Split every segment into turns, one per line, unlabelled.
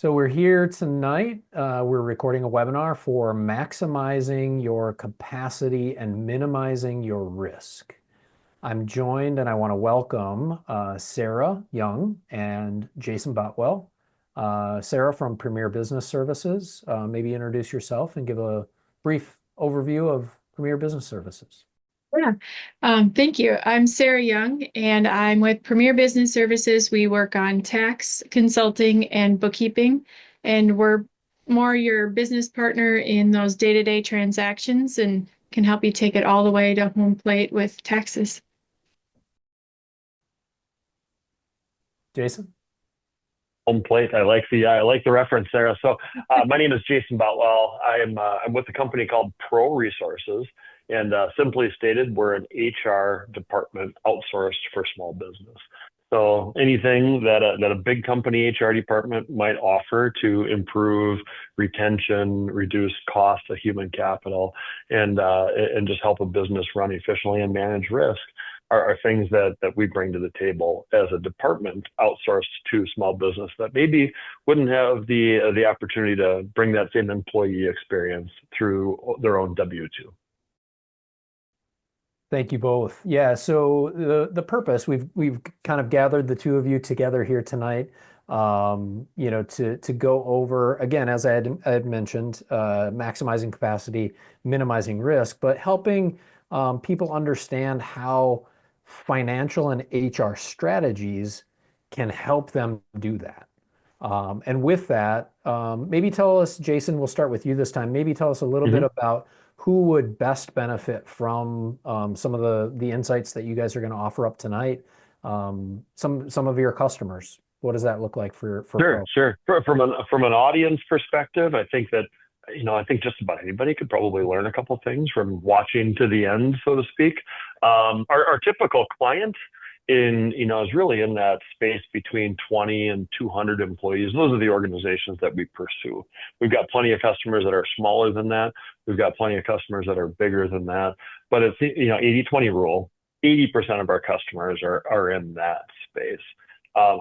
So we're here tonight. We're recording a webinar for maximizing your capacity and minimizing your risk. I'm joined and I want to welcome Sarah Young and Jason Botwell. Sarah from Premier Business Services, maybe introduce yourself and give a brief overview of Premier Business Services.
Yeah, thank you. I'm Sarah Young, and I'm with Premier Business Services. We work on tax, consulting, and bookkeeping, and we're more your business partner in those day-to-day transactions and can help you take it all the way to home plate with taxes.
Jason?
Home plate. I like the reference, Sarah. So my name is Jason Boutwell. I'm with a company called Pro Resources, and simply stated, we're an HR department outsourced for small business. So anything that a big company HR department might offer to improve retention, reduce cost of human capital, and just help a business run efficiently and manage risk are things that we bring to the table as a department outsourced to small business that maybe wouldn't have the opportunity to bring that same employee experience through their own W-2.
Thank you both. Yeah, so the purpose, we've kind of gathered the two of you together here tonight, to go over, again, as I had mentioned, maximizing capacity, minimizing risk, but helping people understand how financial and HR strategies can help them do that. And with that, maybe tell us, Jason, we'll start with you this time. Maybe tell us a little bit about who would best benefit from some of the insights that you guys are going to offer up tonight. Some of your customers. What does that look like for
Sure,
Pro?
sure. From an audience perspective, I think that I think just about anybody could probably learn a couple things from watching to the end, so to speak. Our typical client is really in that space between 20 and 200 employees. Those are the organizations that we pursue. We've got plenty of customers that are smaller than that. We've got plenty of customers that are bigger than that. But it's 80-20 rule. 80% of our customers are in that space.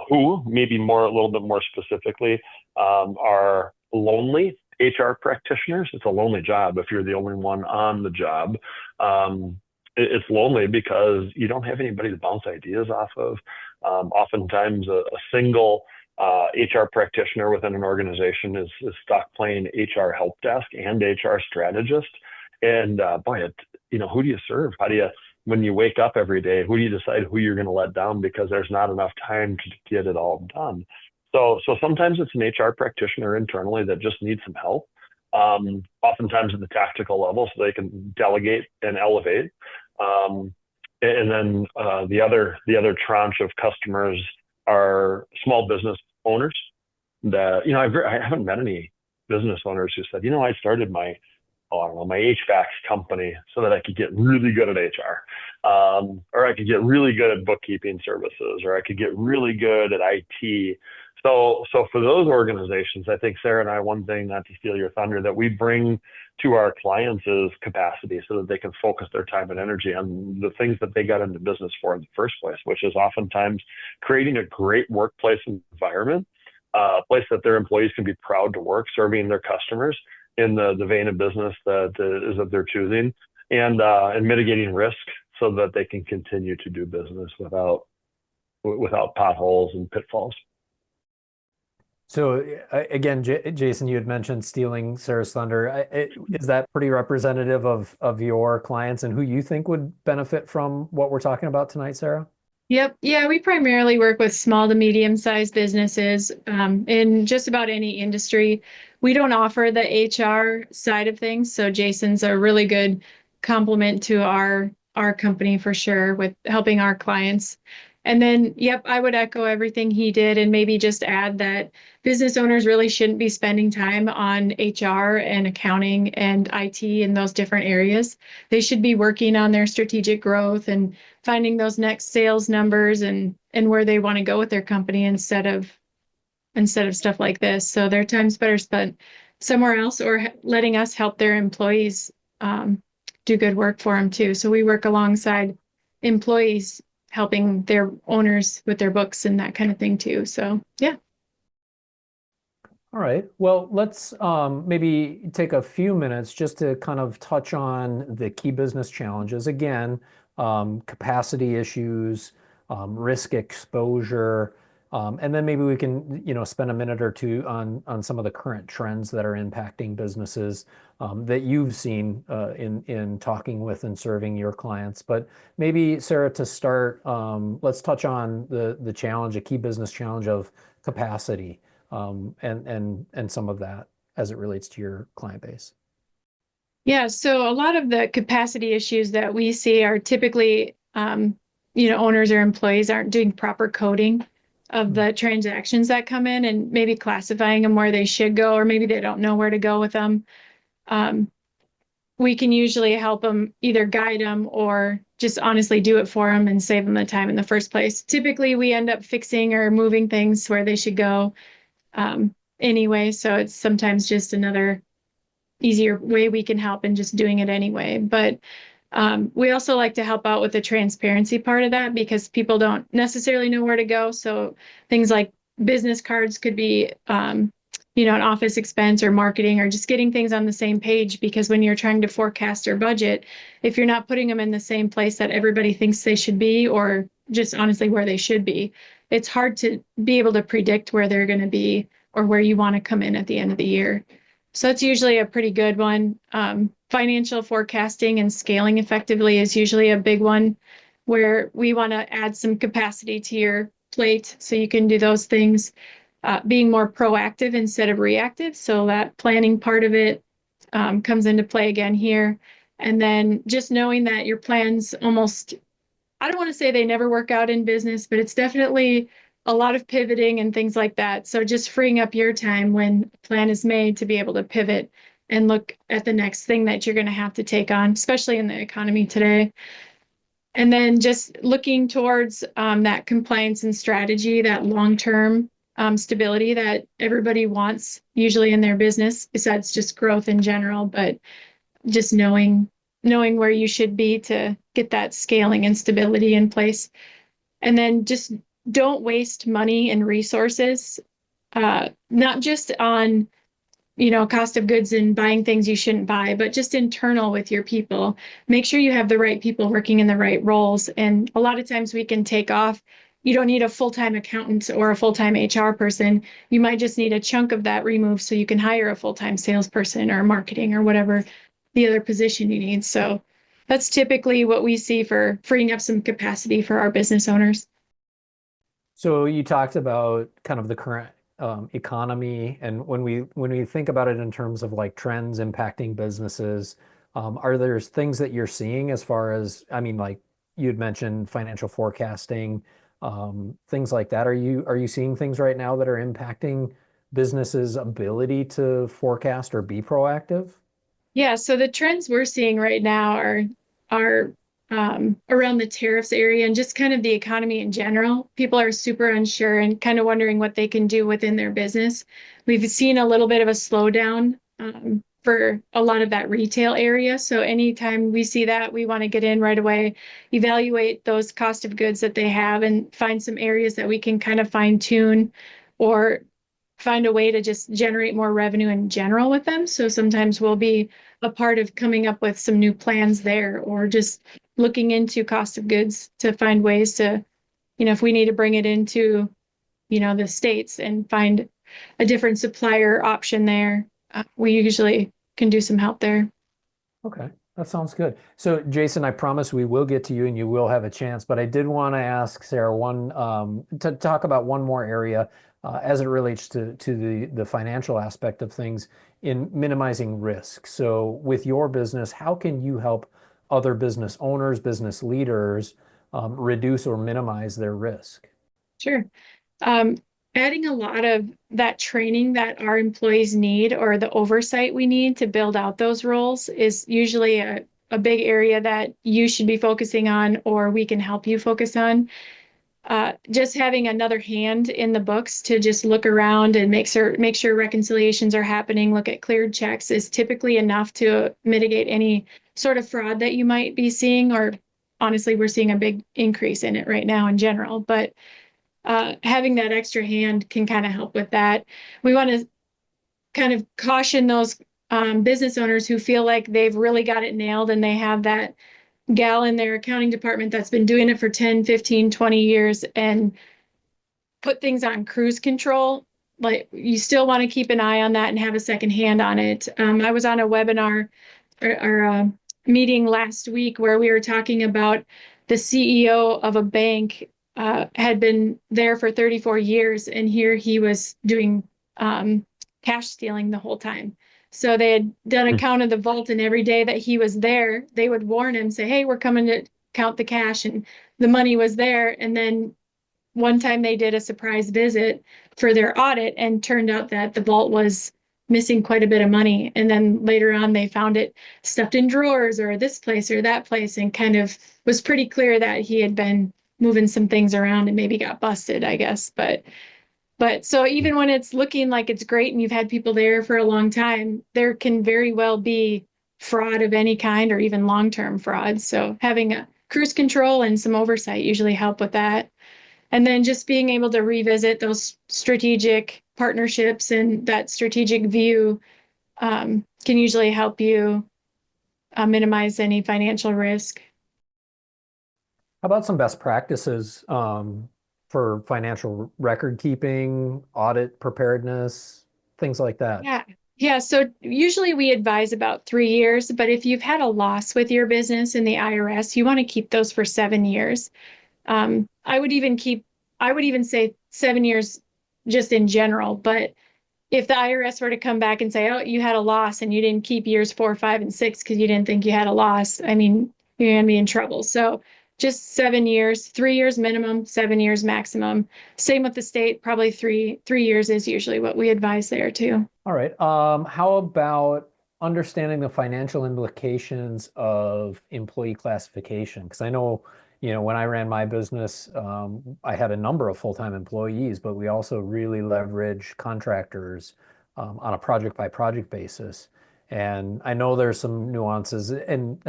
Who maybe a little bit more specifically are lonely HR practitioners. It's a lonely job if you're the only one on the job. It's lonely because you don't have anybody to bounce ideas off of. Oftentimes, a single HR practitioner within an organization is stuck playing HR help desk and HR strategist. And who do you serve? When you wake up every day, who do you decide who you're going to let down because there's not enough time to get it all done? So sometimes it's an HR practitioner internally that just needs some help. Oftentimes at the tactical level, so they can delegate and elevate. And then the other tranche of customers are small business owners. That I haven't met any business owners who said, I started my HVAC company so that I could get really good at HR, or I could get really good at bookkeeping services, or I could get really good at IT. So for those organizations, I think Sarah and I, one thing, not to steal your thunder, that we bring to our clients is capacity so that they can focus their time and energy on the things that they got into business for in the first place, which is oftentimes creating a great workplace environment, a place that their employees can be proud to work, serving their customers in the vein of business that is of their choosing, and mitigating risk so that they can continue to do business without potholes and pitfalls.
So again, Jason, you had mentioned stealing Sarah's thunder. Is that pretty representative of your clients and who you think would benefit from what we're talking about tonight, Sarah?
Yep. Yeah, we primarily work with small to medium-sized businesses in just about any industry. We don't offer the HR side of things, so Jason's a really good complement to our company for sure with helping our clients. And then, yep, I would echo everything he did and maybe just add that business owners really shouldn't be spending time on HR and accounting and IT in those different areas. They should be working on their strategic growth and finding those next sales numbers and where they want to go with their company instead of stuff like this. So their time's better spent somewhere else or letting us help their employees do good work for them too. So we work alongside employees helping their owners with their books and that kind of thing too. So yeah.
All right. Well, let's maybe take a few minutes just to kind of touch on the key business challenges. Again, capacity issues, risk exposure, and then maybe we can, spend a minute or two on some of the current trends that are impacting businesses that you've seen in talking with and serving your clients. But maybe, Sarah, to start, let's touch on the challenge, a key business challenge of capacity and some of that as it relates to your client base.
Yeah, so a lot of the capacity issues that we see are typically, owners or employees aren't doing proper coding of
Hmm.
the transactions that come in and maybe classifying them where they should go, or maybe they don't know where to go with them. Um, we can usually help them either guide them or just honestly do it for them and save them the time in the first place. Typically, we end up fixing or moving things where they should go anyway, so it's sometimes just another easier way we can help and just doing it anyway. But we also like to help out with the transparency part of that because people don't necessarily know where to go. So things like business cards could be, an office expense or marketing or just getting things on the same page. Because when you're trying to forecast or budget, if you're not putting them in the same place that everybody thinks they should be, or just honestly where they should be, it's hard to be able to predict where they're going to be or where you want to come in at the end of the year. So that's usually a pretty good one. Financial forecasting and scaling effectively is usually a big one where we want to add some capacity to your plate so you can do those things. Being more proactive instead of reactive. So that planning part of it comes into play again here. And then just knowing that your plans almost, I don't want to say they never work out in business, but it's definitely a lot of pivoting and things like that. So just freeing up your time when a plan is made to be able to pivot and look at the next thing that you're going to have to take on, especially in the economy today. And then just looking towards that compliance and strategy, that long-term stability that everybody wants usually in their business, besides just growth in general, but just knowing where you should be to get that scaling and stability in place. And then just don't waste money and resources, not just on cost of goods and buying things you shouldn't buy, but just internal with your people. Make sure you have the right people working in the right roles. And a lot of times we can take off. You don't need a full-time accountant or a full-time HR person. You might just need a chunk of that removed so you can hire a full-time salesperson or marketing or whatever the other position you need. So that's typically what we see for freeing up some capacity for our business owners.
So you talked about kind of the current economy, and when we think about it in terms of like trends impacting businesses, are there things that you're seeing as far as, I mean, like you'd mentioned financial forecasting, things like that. Are you seeing things right now that are impacting businesses' ability to forecast or be proactive?
Yeah, so the trends we're seeing right now are around the tariffs area and just kind of the economy in general. People are super unsure and kind of wondering what they can do within their business. We've seen a little bit of a slowdown for a lot of that retail area. So anytime we see that, we want to get in right away, evaluate those cost of goods that they have, and find some areas that we can kind of fine tune or find a way to just generate more revenue in general with them. So sometimes we'll be a part of coming up with some new plans there or just looking into cost of goods to find ways to, if we need to bring it into, the States and find a different supplier option there, we usually can do some help there.
Okay, that sounds good. So, Jason, I promise we will get to you and you will have a chance, but I did want to ask Sarah one to talk about one more area as it relates to the financial aspect of things in minimizing risk. So, with your business, how can you help other business owners, business leaders reduce or minimize their risk?
Sure. Um, Adding a lot of that training that our employees need or the oversight we need to build out those roles is usually a big area that you should be focusing on or we can help you focus on. Just having another hand in the books to just look around and make sure reconciliations are happening, look at cleared checks is typically enough to mitigate any sort of fraud that you might be seeing, or honestly, we're seeing a big increase in it right now in general. But having that extra hand can kind of help with that. We want to kind of caution those business owners who feel like they've really got it nailed and they have that gal in their accounting department that's been doing it for 10, 15, 20 years and put things on cruise control. Like you still want to keep an eye on that and have a second hand on it. I was on a webinar or meeting last week where we were talking about the CEO of a bank had been there for 34 years, and here he was doing cash stealing the whole time. So they had done a count of the vault, and every day that he was there, they would warn him, say, "Hey, we're coming to count the cash," and the money was there. And then one time they did a surprise visit for their audit and turned out that the vault was missing quite a bit of money. And then later on, they found it stuffed in drawers or this place or that place, and kind of was pretty clear that he had been moving some things around and maybe got busted, I guess. But so even when it's looking like it's great and you've had people there for a long time, there can very well be fraud of any kind or even long-term fraud. So having a cruise control and some oversight usually help with that. And then just being able to revisit those strategic partnerships and that strategic view can usually help you minimize any financial risk.
How about some best practices for financial record keeping, audit preparedness, things like that?
Yeah. Yeah. So usually we advise about 3 years, but if you've had a loss with your business in the IRS, you want to keep those for 7 years. I would even say 7 years just in general, but if the IRS were to come back and say, "Oh, you had a loss and you didn't keep years 4, 5, and 6 because you didn't think you had a loss," I mean, you're going to be in trouble. So just 7 years, 3 years minimum, 7 years maximum. Same with the state, probably three years is usually what we advise there too.
All right. How about understanding the financial implications of employee classification? Because I know, when I ran my business, I had a number of full-time employees, but we also really leverage contractors on a project by project basis. And I know there's some nuances, and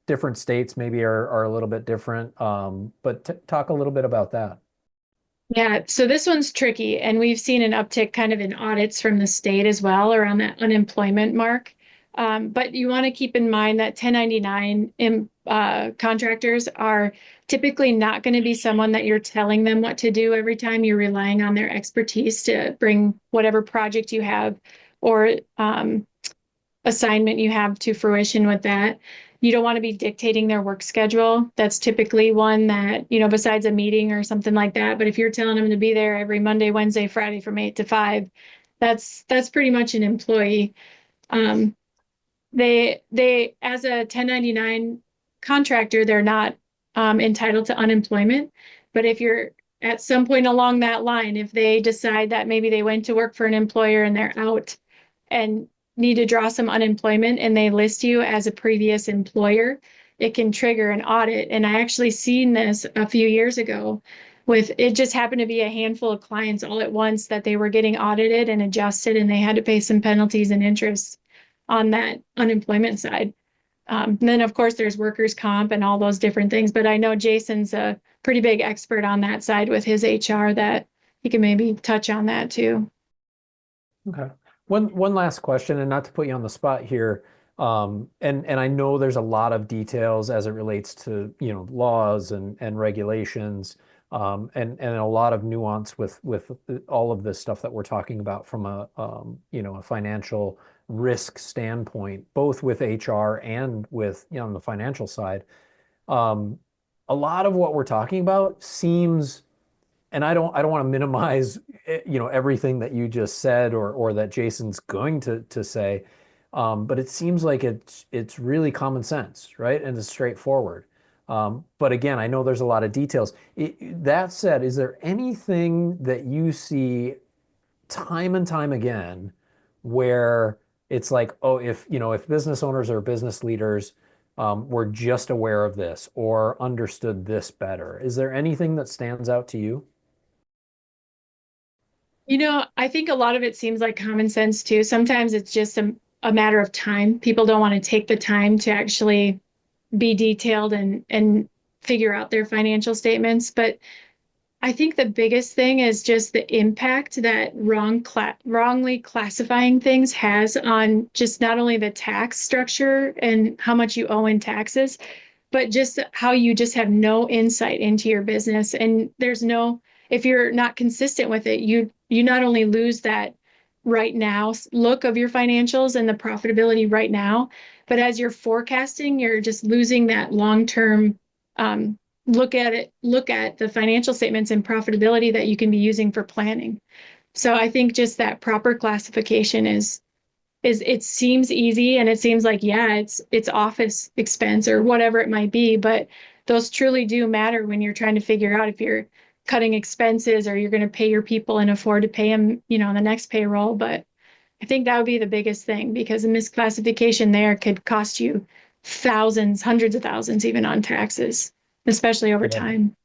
different states maybe are a little bit different. But talk a little bit about that.
Yeah, so this one's tricky, and we've seen an uptick kind of in audits from the state as well around that unemployment mark. But you want to keep in mind that 1099 contractors are typically not going to be someone that you're telling them what to do every time. You're relying on their expertise to bring whatever project you have or assignment you have to fruition with that. You don't want to be dictating their work schedule. That's typically one that, besides a meeting or something like that. But if you're telling them to be there every Monday, Wednesday, Friday from 8 to 5, that's pretty much an employee. They as a 1099 contractor, they're not entitled to unemployment. But if you're at some point along that line, if they decide that maybe they went to work for an employer and they're out and need to draw some unemployment and they list you as a previous employer, it can trigger an audit. And I actually seen this a few years ago with it just happened to be a handful of clients all at once that they were getting audited and adjusted and they had to pay some penalties and interest on that unemployment side. And then of course there's workers' comp and all those different things, but I know Jason's a pretty big expert on that side with his HR that he can maybe touch on that too.
Okay. One last question, and not to put you on the spot here, and I know there's a lot of details as it relates to laws and regulations, and a lot of nuance with all of this stuff that we're talking about from a financial risk standpoint, both with HR and with on the financial side. A lot of what we're talking about seems, and I don't want to minimize everything that you just said or that Jason's going to say, but it seems like it's really common sense, right? And it's straightforward. But again, I know there's a lot of details. That said, is there anything that you see time and time again where it's like, oh, if business owners or business leaders were just aware of this or understood this better, is there anything that stands out to you?
I think a lot of it seems like common sense too. Sometimes it's just a matter of time. People don't want to take the time to actually be detailed and figure out their financial statements. But I think the biggest thing is just the impact that wrongly classifying things has on just not only the tax structure and how much you owe in taxes, but just how you just have no insight into your business. And there's no, if you're not consistent with it, you not only lose that right now look of your financials and the profitability right now, but as you're forecasting, you're just losing that long-term look at the financial statements and profitability that you can be using for planning. So I think just that proper classification is it seems easy and it seems like, yeah, it's office expense or whatever it might be, but those truly do matter when you're trying to figure out if you're cutting expenses or you're going to pay your people and afford to pay them, on the next payroll. But I think that would be the biggest thing because a misclassification there could cost you thousands, hundreds of thousands, even on taxes, especially over
Yeah.
time.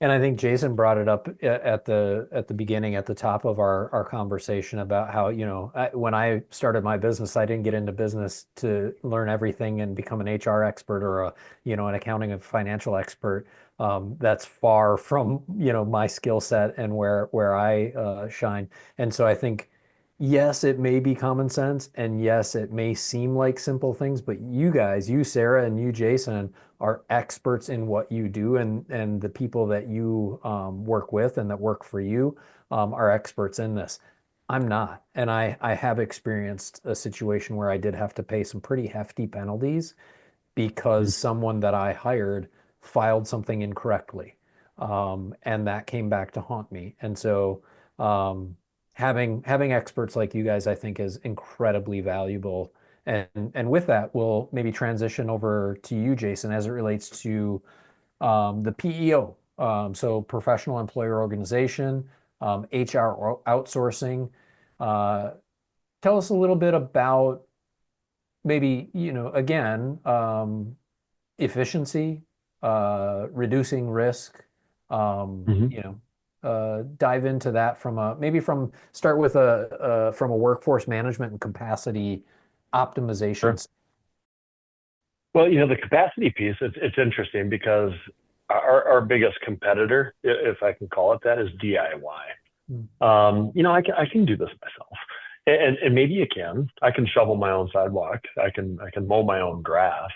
And I think Jason brought it up at the beginning, at the top of our conversation about how, when I started my business, I didn't get into business to learn everything and become an HR expert or an accounting and financial expert. That's far from, my skill set and where I shine. And so I think, yes, it may be common sense, and yes, it may seem like simple things, but you guys, you, Sarah, and you, Jason, are experts in what you do, and the people that you work with and that work for you are experts in this. I'm not, and I have experienced a situation where I did have to pay some pretty hefty penalties because someone that I hired filed something incorrectly, and that came back to haunt me. And so, having experts like you guys, I think, is incredibly valuable. And with that, we'll maybe transition over to you, Jason, as it relates to the PEO. So professional employer organization, HR outsourcing. Uh, Tell us a little bit about maybe, again, efficiency, reducing risk,
Mhm.
dive into that from start with from a workforce management and capacity
Sure.
optimizations.
Well, the capacity piece, it's interesting because our biggest competitor, if I can call it that, is DIY.
Mm.
I can do this myself. And maybe you can. I can shovel my own sidewalk. I can mow my own grass.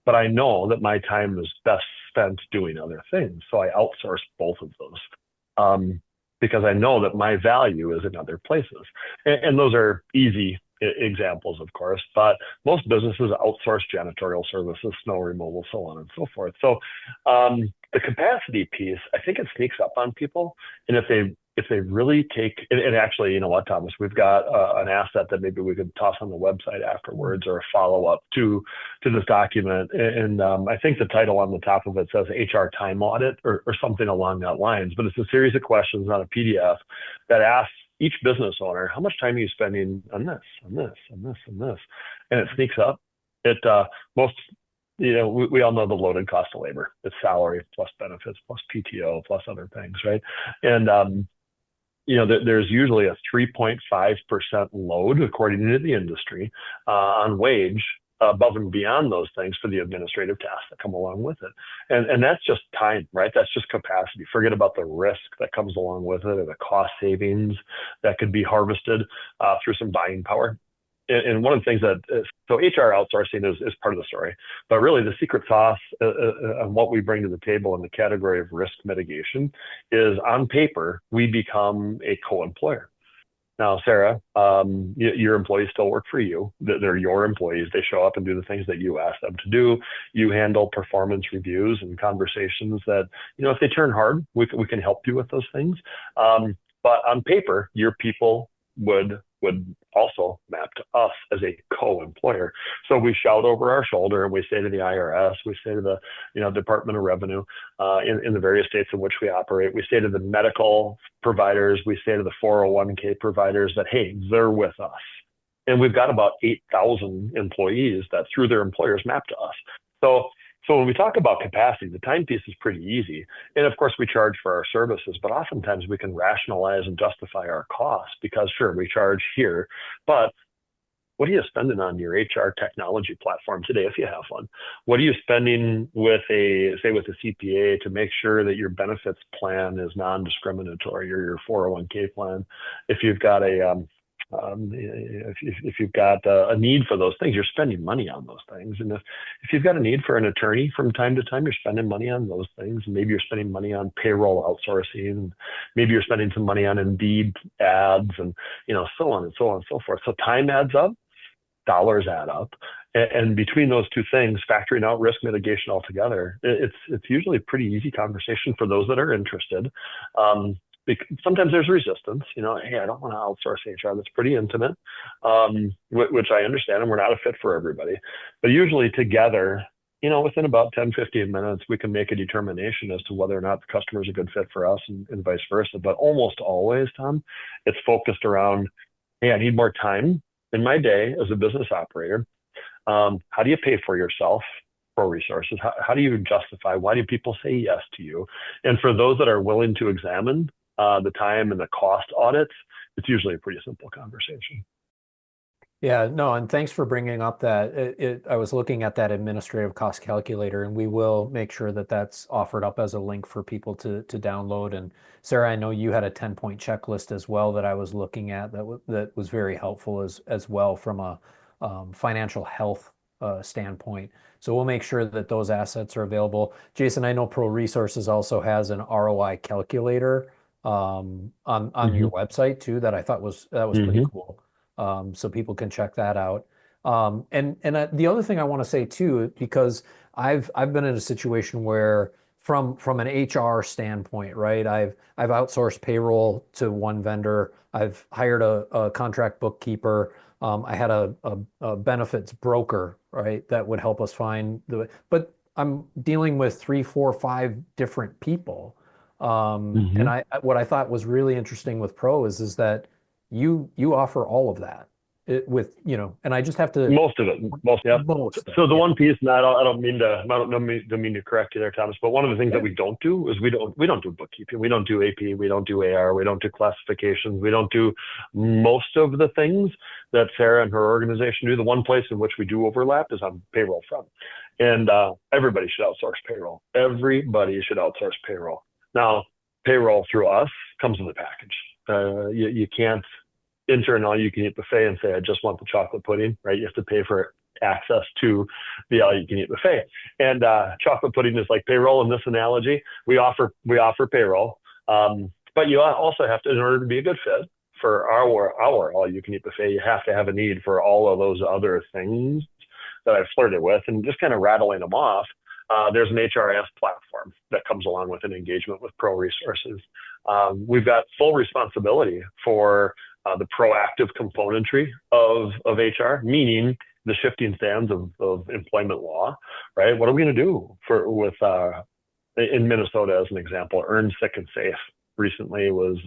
But I know that my time is best spent doing other things. So I outsource both of those. Because I know that my value is in other places. And those are easy examples, of course, but most businesses outsource janitorial services, snow removal, so on and so forth. So the capacity piece, I think it sneaks up on people. And if they really take, and actually, you know what, Thomas, we've got an asset that maybe we could toss on the website afterwards or a follow up to this document. And I think the title on the top of it says HR time audit or something along that lines. But it's a series of questions on a PDF that asks each business owner, how much time are you spending on this, on this, on this, on this? And it sneaks up. It most we all know the loaded cost of labor. It's salary plus benefits plus PTO plus other things, right? And there's usually a 3.5% load, according to the industry, on wage above and beyond those things for the administrative tasks that come along with it. And that's just time, right? That's just capacity. Forget about the risk that comes along with it or the cost savings that could be harvested through some buying power. And one of the things so HR outsourcing is part of the story, but really the secret sauce on what we bring to the table in the category of risk mitigation is on paper, we become a co-employer. Now, Sarah, your employees still work for you. They're your employees. They show up and do the things that you ask them to do. You handle performance reviews and conversations that, if they turn hard, we can help you with those things. But on paper, your people would also map to us as a co-employer. So we shout over our shoulder and we say to the IRS, we say to the Department of Revenue in the various states in which we operate, we say to the medical providers, we say to the 401k providers that, hey, they're with us. And we've got about 8,000 employees that through their employers map to us. So when we talk about capacity, the time piece is pretty easy. And of course, we charge for our services, but oftentimes we can rationalize and justify our costs because, sure, we charge here, but what are you spending on your HR technology platform today, if you have one? What are you spending with say with a CPA to make sure that your benefits plan is non-discriminatory, or your 401k plan? If you've got if you've got a need for those things, you're spending money on those things. And if you've got a need for an attorney from time to time, you're spending money on those things. Maybe you're spending money on payroll outsourcing. Maybe you're spending some money on Indeed ads, and so on and so on and so forth. So time adds up, dollars add up. And between those two things, factoring out risk mitigation altogether, it's usually a pretty easy conversation for those that are interested. Sometimes there's resistance, hey, I don't want to outsource HR. That's pretty intimate, which I understand, and we're not a fit for everybody. But usually together, within about 10, 15 minutes, we can make a determination as to whether or not the customer is a good fit for us, and vice versa. But almost always, Tom, it's focused around, hey, I need more time in my day as a business operator. How do you pay for yourself? Pro resources. How do you justify? Why do people say yes to you? And for those that are willing to examine the time and the cost audits, it's usually a pretty simple conversation.
Yeah, no, and thanks for bringing up that. I was looking at that administrative cost calculator, and we will make sure that that's offered up as a link for people to download. And Sarah, I know you had a 10-point checklist as well that I was looking at that was very helpful as well from a financial health standpoint. So we'll make sure that those assets are available. Jason, I know Pro Resources also has an ROI calculator on your website too, that I thought was pretty cool. So people can check that out. And the other thing I want to say too, because I've been in a situation where from an HR standpoint, right? I've outsourced payroll to one vendor. I've hired a contract bookkeeper. I had a benefits broker, right? That would help us find but I'm dealing with 3, 4, 5 different people. And what I thought was really interesting with Pro is that you offer all of that and I just have to
most of it. So the one piece, and I don't mean to correct you there, Thomas, but one of the things that we don't do is we don't do bookkeeping, we don't do AP, we don't do AR, we don't do classifications, we don't do most of the things that Sarah and her organization do. The one place in which we do overlap is on payroll front, and everybody should outsource payroll. Everybody should outsource payroll. Now, payroll through us comes with a package. You can't enter an all-you-can-eat buffet and say, I just want the chocolate pudding, right? You have to pay for access to the all-you-can-eat buffet. And chocolate pudding is like payroll in this analogy. We offer payroll, but you also have to, in order to be a good fit for our all-you-can-eat buffet, you have to have a need for all of those other things that I've flirted with, and just kind of rattling them off. There's an HRS platform that comes along with an engagement with Pro Resources. We've got full responsibility for the proactive componentry of HR, meaning the shifting sands of employment law, right? What are we going to do in Minnesota, as an example? Earned Sick and Safe recently was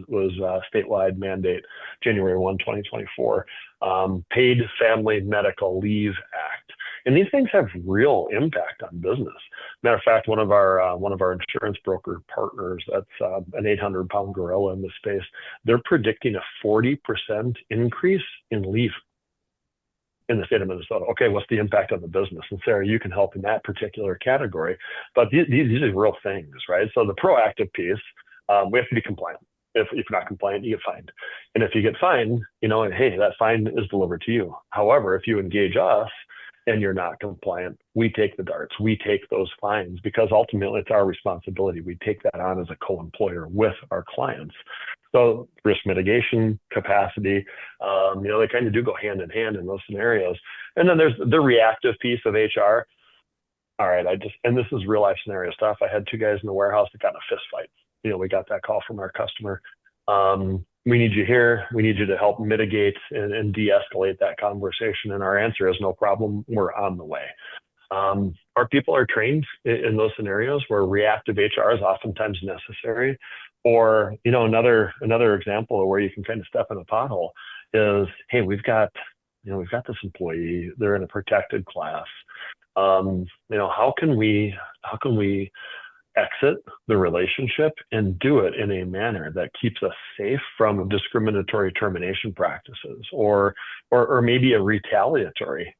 statewide mandate, January 1, 2024. Paid Family Medical Leave Act. And these things have real impact on business. Matter of fact, one of our insurance broker partners, that's an 800-pound gorilla in the space, they're predicting a 40% increase in leave in the state of Minnesota. Okay, what's the impact on the business? And Sarah, you can help in that particular category. But these are real things, right? So the proactive piece, we have to be compliant. If you're not compliant, you get fined. And if you get fined, hey, that fine is delivered to you. However, if you engage us and you're not compliant, we take the darts, we take those fines, because ultimately it's our responsibility. We take that on as a co-employer with our clients. So risk mitigation, capacity, they kind of do go hand in hand in those scenarios. And then there's the reactive piece of HR. All right, and this is real life scenario stuff. I had 2 guys in the warehouse that got in a fist fight. We got that call from our customer. We need you here. We need you to help mitigate and de-escalate that conversation. And our answer is no problem. We're on the way. Our people are trained in those scenarios where reactive HR is oftentimes necessary. Or, another example where you can kind of step in a pothole is, hey, we've got this employee, they're in a protected class. How can we exit the relationship and do it in a manner that keeps us safe from discriminatory termination practices or maybe a retaliatory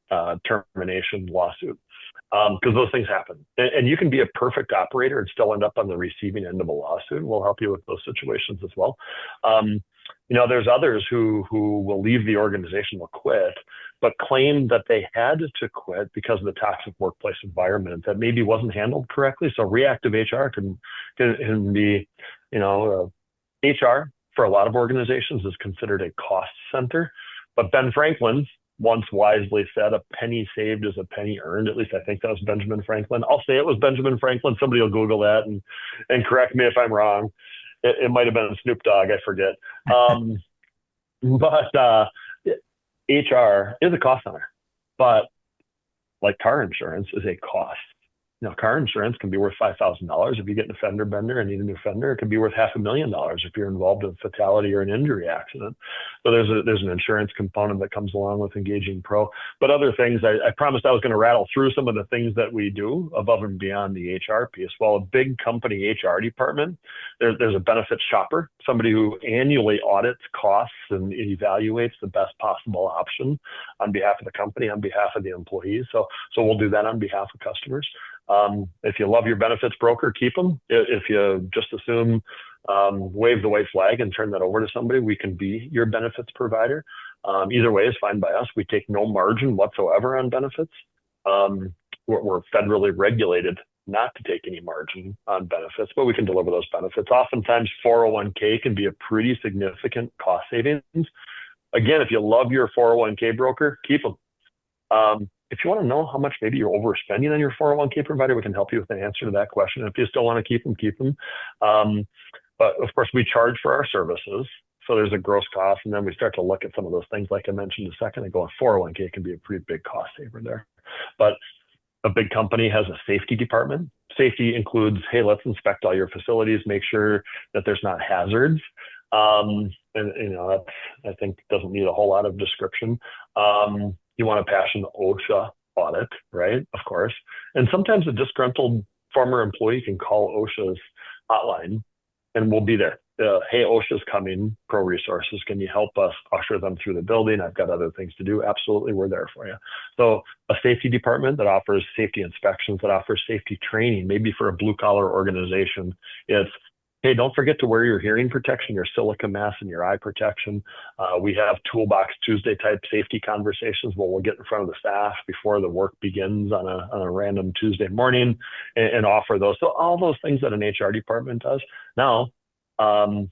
termination lawsuit. Because those things happen. And you can be a perfect operator and still end up on the receiving end of a lawsuit. We'll help you with those situations as well. There's others who will leave the organization, will quit, but claim that they had to quit because of the toxic workplace environment that maybe wasn't handled correctly. So reactive HR can be, HR for a lot of organizations is considered a cost center. But Ben Franklin once wisely said, a penny saved is a penny earned. At least I think that was Benjamin Franklin. I'll say it was Benjamin Franklin. Somebody will Google that and correct me if I'm wrong. It might have been Snoop Dogg, I forget. But HR is a cost center, but like car insurance is a cost. Car insurance can be worth $5,000 if you get in a fender bender and need a new fender. It can be worth $500,000 if you're involved in a fatality or an injury accident. So there's an insurance component that comes along with engaging pro. But other things, I promised I was going to rattle through some of the things that we do above and beyond the HR piece. Well, a big company HR department, there's a benefits shopper, somebody who annually audits costs and evaluates the best possible option on behalf of the company, on behalf of the employees. So we'll do that on behalf of customers. If you love your benefits broker, keep them. If you just assume, wave the white flag and turn that over to somebody, we can be your benefits provider. Either way is fine by us. We take no margin whatsoever on benefits. We're federally regulated not to take any margin on benefits, but we can deliver those benefits. Oftentimes 401k can be a pretty significant cost savings. Again, if you love your 401k broker, keep them. If you want to know how much maybe you're overspending on your 401k provider, we can help you with an answer to that question. If you still want to keep them, keep them. But of course, we charge for our services. So there's a gross cost. And then we start to look at some of those things, like I mentioned a second ago, 401k can be a pretty big cost saver there. But a big company has a safety department. Safety includes, hey, let's inspect all your facilities, make sure that there's not hazards. That I think doesn't need a whole lot of description. You want to pass an OSHA audit, right? Of course. And sometimes a disgruntled former employee can call OSHA's hotline and we'll be there. Hey, OSHA's coming, Pro Resources. Can you help us usher them through the building? I've got other things to do. Absolutely, we're there for you. So a safety department that offers safety inspections, that offers safety training, maybe for a blue collar organization, it's, hey, don't forget to wear your hearing protection, your silica mask, and your eye protection. We have Toolbox Tuesday type safety conversations where we'll get in front of the staff before the work begins on a random Tuesday morning and offer those. So all those things that an HR department does. Now, an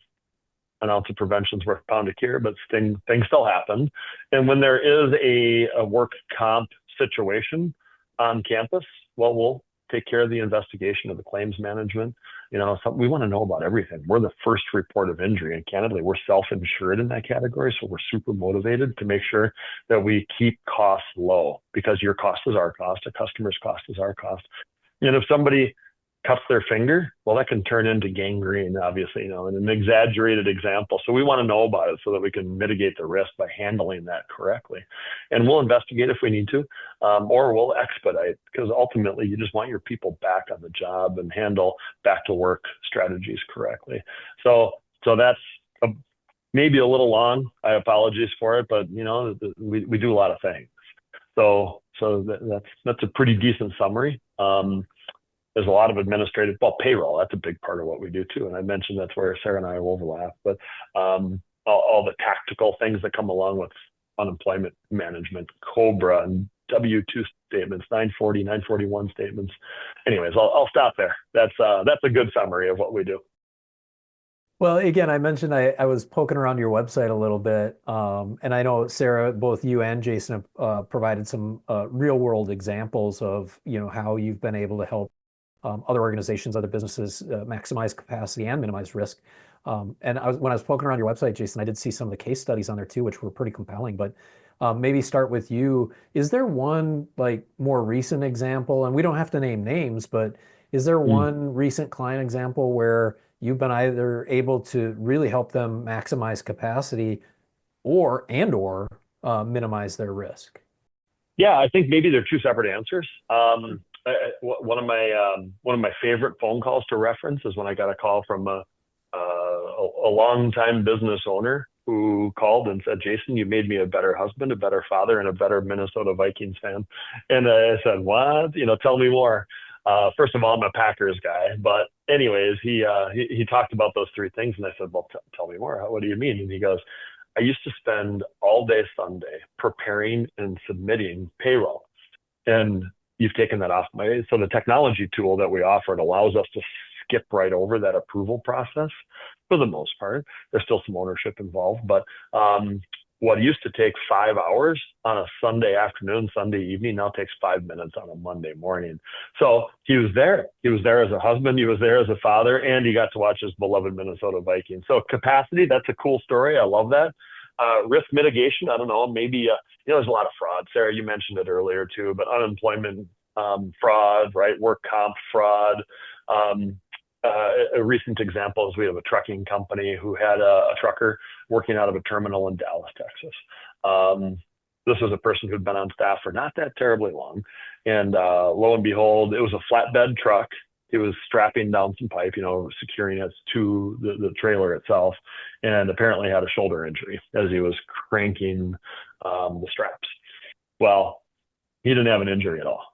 ounce of prevention is worth a pound of cure, but things still happen. And when there is a work comp situation on campus, well, we'll take care of the investigation of the claims management. We want to know about everything. We're the first report of injury, and candidly, we're self-insured in that category. So we're super motivated to make sure that we keep costs low, because your cost is our cost, a customer's cost is our cost. And if somebody cuts their finger, well, that can turn into gangrene, obviously, in an exaggerated example. So we want to know about it so that we can mitigate the risk by handling that correctly. And we'll investigate if we need to, or we'll expedite, because ultimately you just want your people back on the job and handle back to work strategies correctly. So that's maybe a little long. I apologize for it, but we do a lot of things. So that's a pretty decent summary. There's a lot of administrative, payroll, that's a big part of what we do too. And I mentioned that's where Sarah and I overlap, but all the tactical things that come along with unemployment management, COBRA and W-2 statements, 940, 941 statements. Anyways, I'll stop there. That's a good summary of what we do.
Well, again, I mentioned I was poking around your website a little bit, and I know, Sarah, both you and Jason have provided some real world examples of how you've been able to help other organizations, other businesses maximize capacity and minimize risk. And when I was poking around your website, Jason, I did see some of the case studies on there too, which were pretty compelling. But maybe start with you. Is there one more recent example, and we don't have to name names, but is there one recent client example where you've been either able to really help them maximize capacity or minimize their risk?
Yeah, I think maybe they're two separate answers. one of my favorite phone calls to reference is when I got a call from a longtime business owner who called and said, "Jason, you made me a better husband, a better father, and a better Minnesota Vikings fan." And I said, "What? Tell me more." First of all, I'm a Packers guy, but anyways, he talked about those three things, and I said, "Well, tell me more. What do you mean?" And he goes, "I used to spend all day Sunday preparing and submitting payroll, and you've taken that off my." So the technology tool that we offer, it allows us to skip right over that approval process for the most part. There's still some ownership involved, but what used to take 5 hours on a Sunday afternoon, Sunday evening, now takes 5 minutes on a Monday morning. So he was there. He was there as a husband. He was there as a father, and he got to watch his beloved Minnesota Vikings. So capacity, that's a cool story. I love that. Risk mitigation, I don't know, maybe, there's a lot of fraud. Sarah, you mentioned it earlier too, but unemployment fraud, right? Work comp fraud. A recent example is we have a trucking company who had a trucker working out of a terminal in Dallas, Texas. This was a person who'd been on staff for not that terribly long. And lo and behold, it was a flatbed truck. He was strapping down some pipe, securing it to the trailer itself, and apparently had a shoulder injury as he was cranking the straps. Well, he didn't have an injury at all.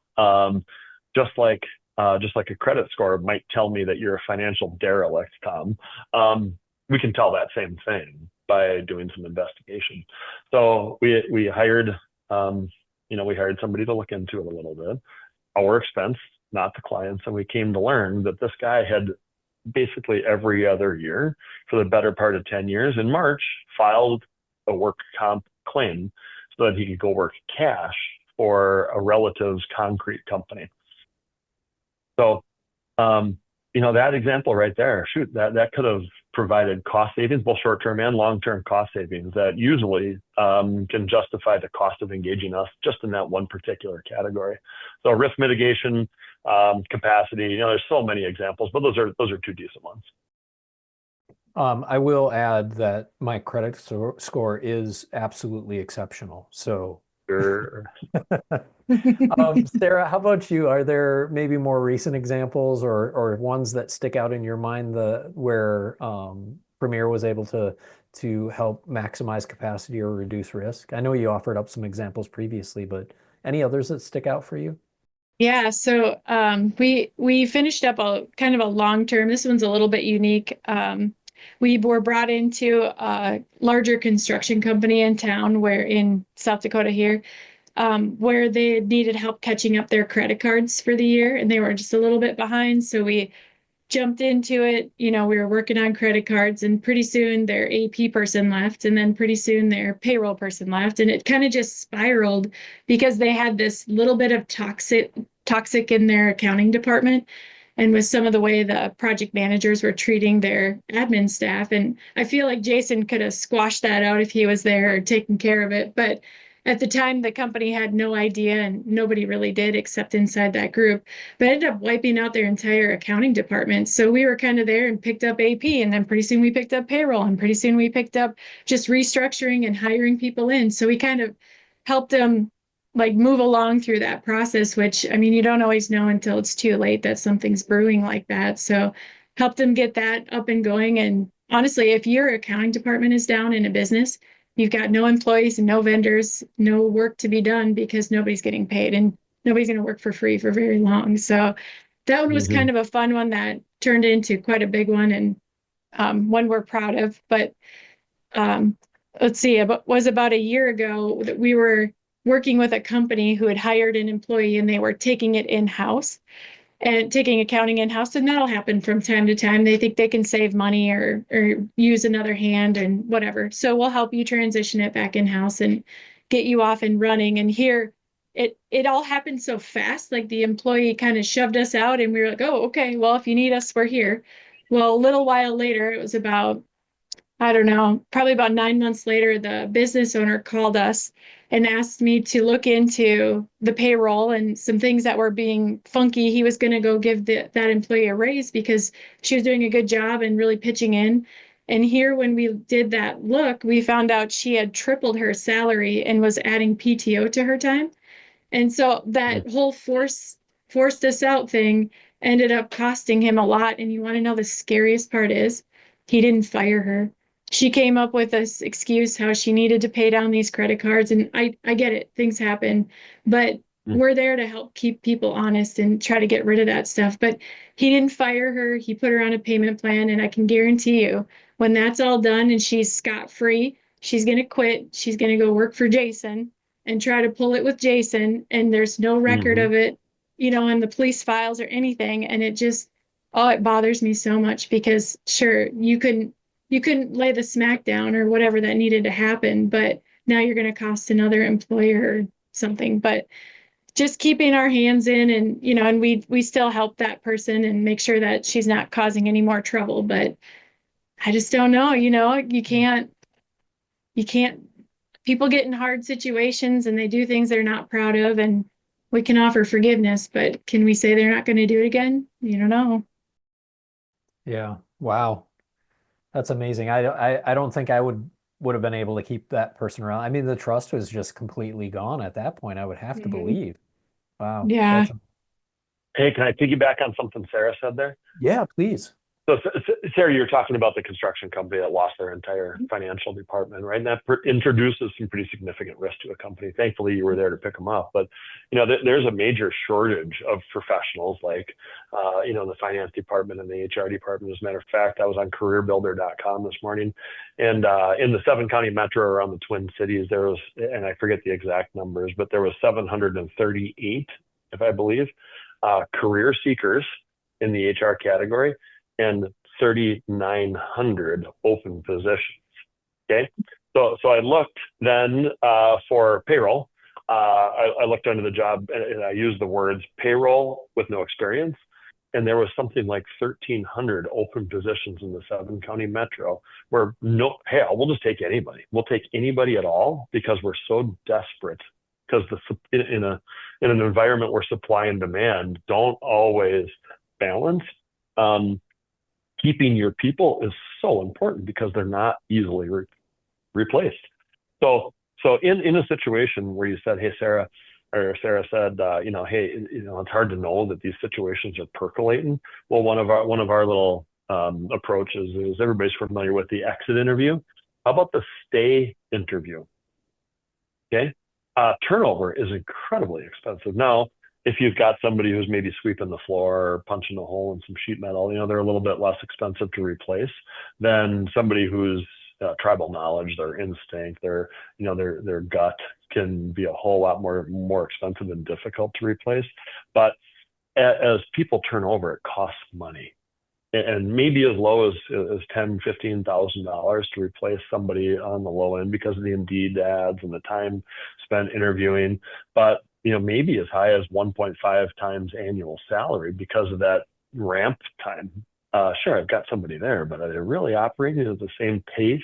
Just like a credit score might tell me that you're a financial derelict, Tom. We can tell that same thing by doing some investigation. So we hired, we hired somebody to look into it a little bit, our expense, not the clients. And we came to learn that this guy had basically every other year for the better part of 10 years in March filed a work comp claim so that he could go work cash for a relative's concrete company. So, that example right there, shoot, that could have provided cost savings, both short-term and long-term cost savings that usually can justify the cost of engaging us just in that one particular category. So risk mitigation, capacity, there's so many examples, but those are two decent ones.
I will add that my credit score is absolutely exceptional. So
Sure.
Sarah, how about you? Are there maybe more recent examples or ones that stick out in your mind where Premier was able to help maximize capacity or reduce risk? I know you offered up some examples previously, but any others that stick out for you?
Yeah, so we finished up a kind of a long term. This one's a little bit unique. We were brought into a larger construction company in town, where in South Dakota here, where they needed help catching up their credit cards for the year, and they were just a little bit behind. So we jumped into it. We were working on credit cards, and pretty soon their AP person left, and then pretty soon their payroll person left, and it kind of just spiraled because they had this little bit of toxic in their accounting department, and with some of the way the project managers were treating their admin staff. And I feel like Jason could have squashed that out if he was there or taken care of it. But at the time, the company had no idea, and nobody really did except inside that group, but ended up wiping out their entire accounting department. So we were kind of there and picked up AP, and then pretty soon we picked up payroll, and pretty soon we picked up just restructuring and hiring people in. So we kind of helped them like move along through that process, which, I mean, you don't always know until it's too late that something's brewing like that. So help them get that up and going. And honestly, if your accounting department is down in a business, you've got no employees and no vendors, no work to be done because nobody's getting paid, and nobody's going to work for free for very long. So that one was kind of a fun one that turned into quite a big one, and one we're proud of. But let's see, it was about a year ago that we were working with a company who had hired an employee, and they were taking it in-house and taking accounting in-house. And that'll happen from time to time. They think they can save money or use another hand and whatever. So we'll help you transition it back in-house and get you off and running. And here it all happened so fast. Like the employee kind of shoved us out, and we were like, oh, okay, well, if you need us, we're here. Well, a little while later, it was about, I don't know, probably about 9 months later, the business owner called us and asked me to look into the payroll and some things that were being funky. He was going to go give that employee a raise because she was doing a good job and really pitching in. And here, when we did that look, we found out she had tripled her salary and was adding PTO to her time. And so that whole forced us out thing ended up costing him a lot. And you want to know the scariest part is he didn't fire her. She came up with this excuse how she needed to pay down these credit cards. And I get it, things happen, but
Mm.
we're there to help keep people honest and try to get rid of that stuff. But he didn't fire her. He put her on a payment plan. And I can guarantee you, when that's all done and she's scot free, she's going to quit. She's going to go work for Jason and try to pull it with Jason. And there's no record
Mhm.
of it, in the police files or anything. And it just, oh, it bothers me so much because sure, you couldn't lay the smack down or whatever that needed to happen, but now you're going to cost another employer something. But just keeping our hands in and and we still help that person and make sure that she's not causing any more trouble. But I just don't know, you can't people get in hard situations and they do things they're not proud of, and we can offer forgiveness, but can we say they're not going to do it again? You don't know.
Yeah. Wow. That's amazing. I don't think I would have been able to keep that person around. I mean, the trust was just completely gone at that point, I would have to
Mhm.
believe. Wow.
Yeah.
That's
Hey, can I piggyback on something Sarah said there?
yeah, please.
So, Sarah, you're talking about the construction company that lost their entire financial department, right? And that introduces some pretty significant risk to a company. Thankfully, you were there to pick them up. But, there's a major shortage of professionals like, the finance department and the HR department. As a matter of fact, I was on careerbuilder.com this morning. And in the 7-county metro around the Twin Cities, there was, and I forget the exact numbers, but there was 738, if I believe, career seekers in the HR category and 3,900 open positions. Okay. So I looked then for payroll. I looked under the job and I used the words payroll with no experience. And there was something like 1,300 open positions in the 7-county metro where hey, we'll just take anybody. We'll take anybody at all because we're so desperate. Because in an environment where supply and demand don't always balance, keeping your people is so important because they're not easily replaced. So in a situation where you said, hey, Sarah, or Sarah said, hey, it's hard to know that these situations are percolating. Well, one of our little approaches is everybody's familiar with the exit interview. How about the stay interview? Okay. Turnover is incredibly expensive. Now, if you've got somebody who's maybe sweeping the floor or punching a hole in some sheet metal, they're a little bit less expensive to replace than somebody who's tribal knowledge, their instinct, their gut can be a whole lot more expensive and difficult to replace. But as people turn over, it costs money. And maybe as low as $10,000-$15,000 to replace somebody on the low end because of the Indeed ads and the time spent interviewing. But maybe as high as 1.5 times annual salary because of that ramp time. Sure, I've got somebody there, but are they really operating at the same pace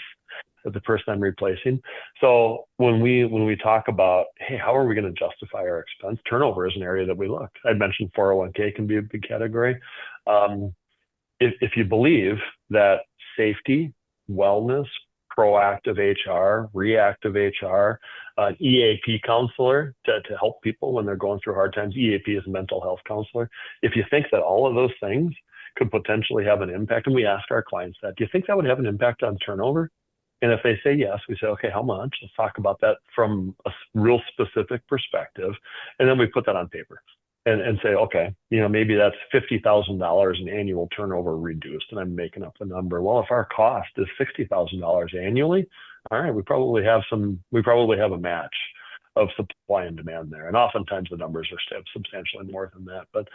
as the person I'm replacing? So when we talk about, hey, how are we going to justify our expense? Turnover is an area that we look. I mentioned 401k can be a big category. If you believe that safety, wellness, proactive HR, reactive HR, an EAP counselor to help people when they're going through hard times. EAP is a mental health counselor. If you think that all of those things could potentially have an impact, and we ask our clients that, do you think that would have an impact on turnover? And if they say yes, we say, okay, how much? Let's talk about that from a real specific perspective. And then we put that on paper and say, okay, maybe that's $50,000 in annual turnover reduced. And I'm making up the number. Well, if our cost is $60,000 annually, all right, we probably have a match of supply and demand there. And oftentimes the numbers are substantially more than that. But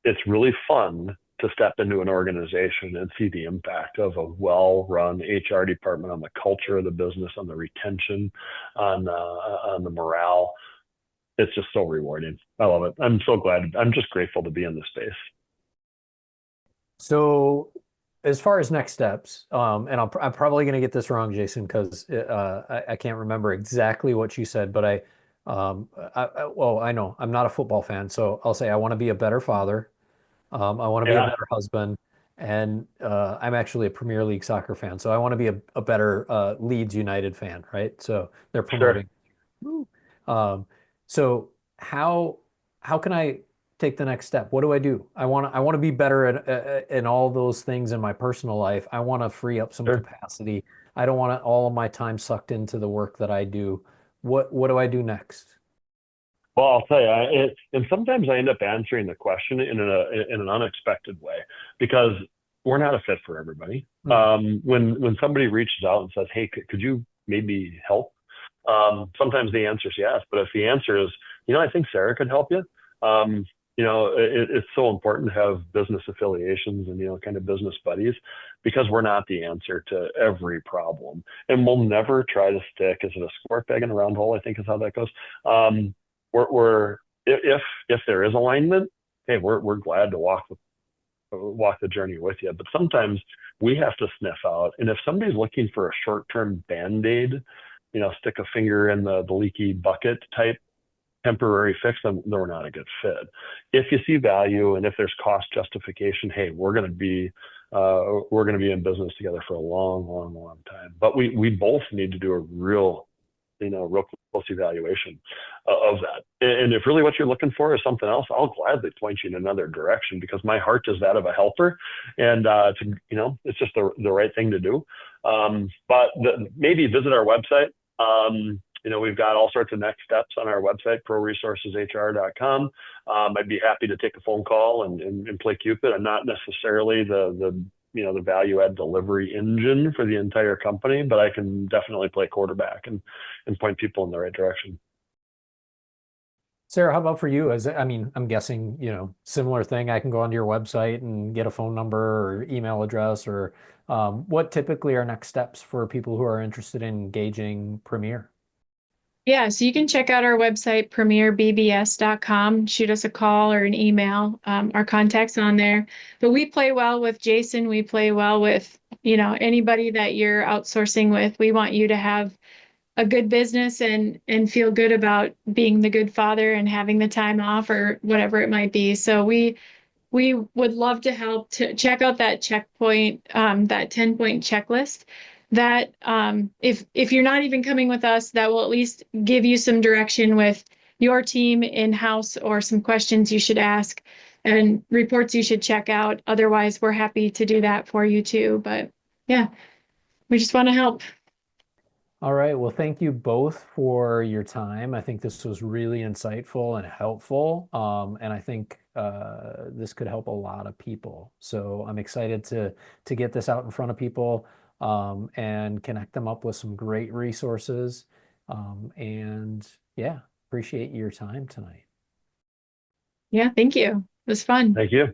it's really fun to step into an organization and see the impact of a well-run HR department on the culture of the business, on the retention, on the morale. It's just so rewarding. I love it. I'm so glad. I'm just grateful to be in this space.
So as far as next steps, and I'm probably going to get this wrong, Jason, because I can't remember exactly what you said, but well, I know I'm not a football fan, so I'll say I want to be a better father. I want to be a
Yeah,
better husband, and I'm actually a Premier League soccer fan, so I want to be a better Leeds United fan, right? So they're
sure.
promoting. Woo. Um, so how how can I take the next step? What do I do? I want to be better at in all those things in my personal life. I want to free up some
Sure.
capacity. I don't want all of my time sucked into the work that I do. What do I do next?
Well, I'll tell you, and sometimes I end up answering the question in an unexpected way because we're not a fit for everybody.
Hmm.
When somebody reaches out and says, "Hey, could you maybe help?" Sometimes the answer is yes, but if the answer is, I think Sarah could help you. Um, it's so important to have business affiliations and kind of business buddies because we're not the answer to every problem, and we'll never try to stick. Is it a square peg in a round hole? I think is how that goes. Um, we're if there is alignment, hey, we're glad to walk the journey with you. But sometimes we have to sniff out, and if somebody's looking for a short-term band-aid, stick a finger in the leaky bucket type temporary fix, then we're not a good fit. If you see value and if there's cost justification, hey, we're going to be in business together for a long, long, long time. But we both need to do a real close evaluation of that. And if really what you're looking for is something else, I'll gladly point you in another direction because my heart is that of a helper, and it's just the right thing to do. But maybe visit our website. We've got all sorts of next steps on our website, proresourceshr.com. I'd be happy to take a phone call and play Cupid. I'm not necessarily the value add delivery engine for the entire company, but I can definitely play quarterback and point people in the right direction.
Sarah, how about for you? I'm guessing, similar thing. I can go onto your website and get a phone number or email address, or what typically are next steps for people who are interested in engaging Premier?
Yeah, so you can check out our website, premierbbs.com, shoot us a call or an email. Our contact's on there. But we play well with Jason. We play well with, anybody that you're outsourcing with. We want you to have a good business and feel good about being the good father and having the time off or whatever it might be. So we would love to help to check out that checkpoint, that 10-point checklist that if you're not even coming with us, that will at least give you some direction with your team in-house or some questions you should ask and reports you should check out. Otherwise, we're happy to do that for you too. But yeah, we just want to help.
All right. Well, thank you both for your time. I think this was really insightful and helpful. And I think this could help a lot of people. So I'm excited to get this out in front of people and connect them up with some great resources. And yeah, appreciate your time tonight.
Yeah, thank you. It was fun.
Thank you.